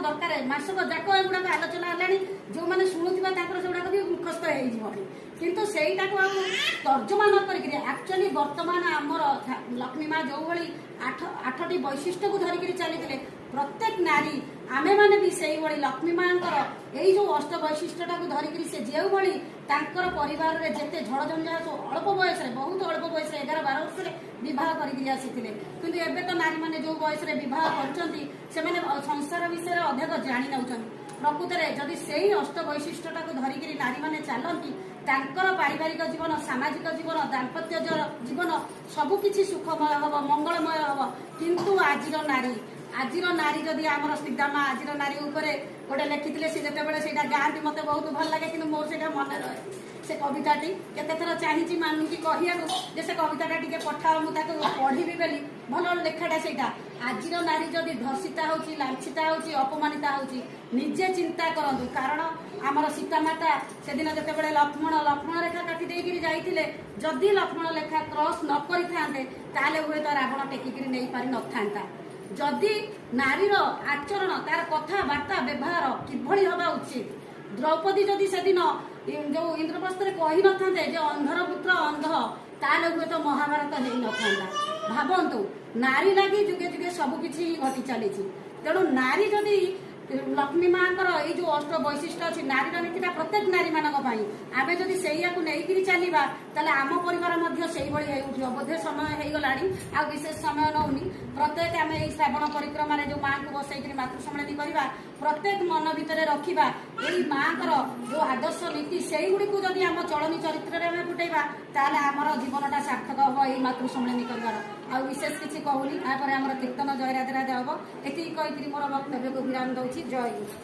ଦରକାର ମାସକ ଯାକ ଏଗୁଡ଼ାକ ଆଲୋଚନା ହେଲାଣି, ଯେଉଁମାନେ ଶୁଣୁଥିବା ତାଙ୍କର ସେଗୁଡ଼ାକ ବି ମୁଖସ୍ଥ ହେଇଯିବଣି। କିନ୍ତୁ ସେଇଟାକୁ ଆଉ ତର୍ଜମା ନ କରିକିରି ଆକ୍ଚୁଆଲି ବର୍ତ୍ତମାନ ଆମର ଲକ୍ଷ୍ମୀ ମା ଯେଉଁଭଳି ଆଠଟି ବୈଶିଷ୍ଟ୍ୟକୁ ଧରିକିରି ଚାଲିଥିଲେ, ପ୍ରତ୍ୟେକ ନାରୀ ଆମେମାନେ ବି ସେଇଭଳି ଲକ୍ଷ୍ମୀ ମାଙ୍କର ଏଇ ଯେଉଁ ଅଷ୍ଟ ବୈଶିଷ୍ଟ୍ୟଟାକୁ ଧରିକିରି ସେ ଯେଉଁଭଳି ତାଙ୍କର ପରିବାରରେ ଯେତେ ଝଡ଼ଝଞ୍ଝାଟ ଅଳ୍ପ ବୟସରେ, ବହୁତ ଅଳ୍ପ ବୟସରେ 11-12 ବର୍ଷରେ ବିବାହ କରିକିରି ଆସିଥିଲେ। କିନ୍ତୁ ଏବେ ତ ନାରୀମାନେ ଯେଉଁ ବୟସରେ ବିବାହ କରୁଛନ୍ତି ସେମାନେ ସଂସାର ବିଷୟରେ ଅଧିକ ଜାଣି ନେଉଛନ୍ତି। ପ୍ରକୃତରେ ଯଦି ସେଇ ଅଷ୍ଟ ବୈଶିଷ୍ଟ୍ୟଟାକୁ ଧରିକିରି ନାରୀମାନେ ଚାଲନ୍ତି, ତାଙ୍କର ପାରିବାରିକ ଜୀବନ, ସାମାଜିକ ଜୀବନ, ଦାମ୍ପତ୍ୟ ଜୀବନ ସବୁକିଛି ସୁଖମୟ ହେବ, ମଙ୍ଗଳମୟ ହେବ। କିନ୍ତୁ ଆଜିର ନାରୀ ଯଦି ଆମର ସ୍ନିଗ୍ଧାମା ଆଜିର ନାରୀ ଉପରେ ଗୋଟେ ଲେଖିଥିଲେ, ସେ ଯେତେବେଳେ ସେଇଟା ଗାଆନ୍ତି ମୋତେ ବହୁତ ଭଲ ଲାଗେ, କିନ୍ତୁ ମୋର ସେଇଟା ମନେ ରହେ। ସେ କବିତାଟି କେତେଥର ଚାହିଁଛି ମାନଙ୍କୁ କହିବାକୁ ଯେ ସେ କବିତାଟା ଟିକେ ପଠାଅ, ମୁଁ ତାକୁ ପଢ଼ିବି ବୋଲି। ଭଲ ଲେଖାଟା ସେଇଟା। ଆଜିର ନାରୀ ଯଦି ଧର୍ଷିତା ହେଉଛି, ଲାଞ୍ଛିତା ହେଉଛି, ଅପମାନିତା ହେଉଛି, ନିଜେ ଚିନ୍ତା କରନ୍ତୁ। କାରଣ ଆମର ସୀତାମାତା ସେଦିନ ଯେତେବେଳେ ଲକ୍ଷ୍ମଣ ରେଖା କାଟି ଦେଇକିରି ଯାଇଥିଲେ, ଯଦି ଲକ୍ଷ୍ମଣ ରେଖା କ୍ରସ୍ ନ କରିଥାନ୍ତେ ତାହେଲେ ହୁଏତ ରାବଣ ଟେକିକିରି ନେଇପାରି ନଥାନ୍ତା। ଯଦି ନାରୀର ଆଚରଣ, ତାର କଥାବାର୍ତ୍ତା, ବ୍ୟବହାର କିଭଳି ହେବା ଉଚିତ, ଦ୍ରୌପଦୀ ଯଦି ସେଦିନ ଯେଉଁ ଇନ୍ଦ୍ରପ୍ରସ୍ଥରେ କହିନଥାନ୍ତେ ଯେ ଅନ୍ଧର ପୁତ୍ର ଅନ୍ଧ, ତାହେଲେ ହୁଏତ ମହାଭାରତ ହେଇନଥାନ୍ତା। ଭାବନ୍ତୁ, ନାରୀ ଲାଗି ଯୁଗେ ଯୁଗେ ସବୁକିଛି ଘଟି ଚାଲିଛି। ତେଣୁ ନାରୀ ଯଦି ଲକ୍ଷ୍ମୀ ମାଙ୍କର ଏଇ ଯେଉଁ ଅଷ୍ଟ ବୈଶିଷ୍ଟ୍ୟ ଅଛି, ନାରୀର ନୀତିଟା ପ୍ରତ୍ୟେକ ନାରୀମାନଙ୍କ ପାଇଁ, ଆମେ ଯଦି ସେଇଆକୁ ନେଇକିରି ଚାଲିବା ତାହେଲେ ଆମ ପରିବାର ମଧ୍ୟ ସେଇଭଳି ହେଇ ଉଠିବ। ବୋଧେ ସମୟ ହେଇଗଲାଣି, ଆଉ ବିଶେଷ ସମୟ ନେଉନି। ପ୍ରତ୍ୟେକ ଆମେ ଏଇ ଶ୍ରାବଣ ପରିକ୍ରମାରେ ଯେଉଁ ମାଆଙ୍କୁ ବସେଇକିରି ମାତୃସମ୍ମିଳନୀ କରିବା, ପ୍ରତ୍ୟେକ ମନ ଭିତରେ ରଖିବା ଏଇ ମାଆଙ୍କର ଯେଉଁ ଆଦର୍ଶ ନୀତି, ସେଇଗୁଡ଼ିକୁ ଯଦି ଆମ ଚଳନୀ ଚରିତ୍ରରେ ଆମେ ଫୁଟେଇବା ତାହେଲେ ଆମର ଜୀବନଟା ସାର୍ଥକ ହେବ ଏଇ ମାତୃସମ୍ମିଳନୀ କରିବାର। ଆଉ ବିଶେଷ କିଛି କହୁନି, ତାପରେ ଆମର କୀର୍ତ୍ତନ ଜୟ ରାଧେ ରାଧେ ହେବ। ଏତିକି କହିକିରି ମୋର ବକ୍ତବ୍ୟକୁ ବିରାମ ଦେଉଛି। ଜୟ ଗୁରୁ।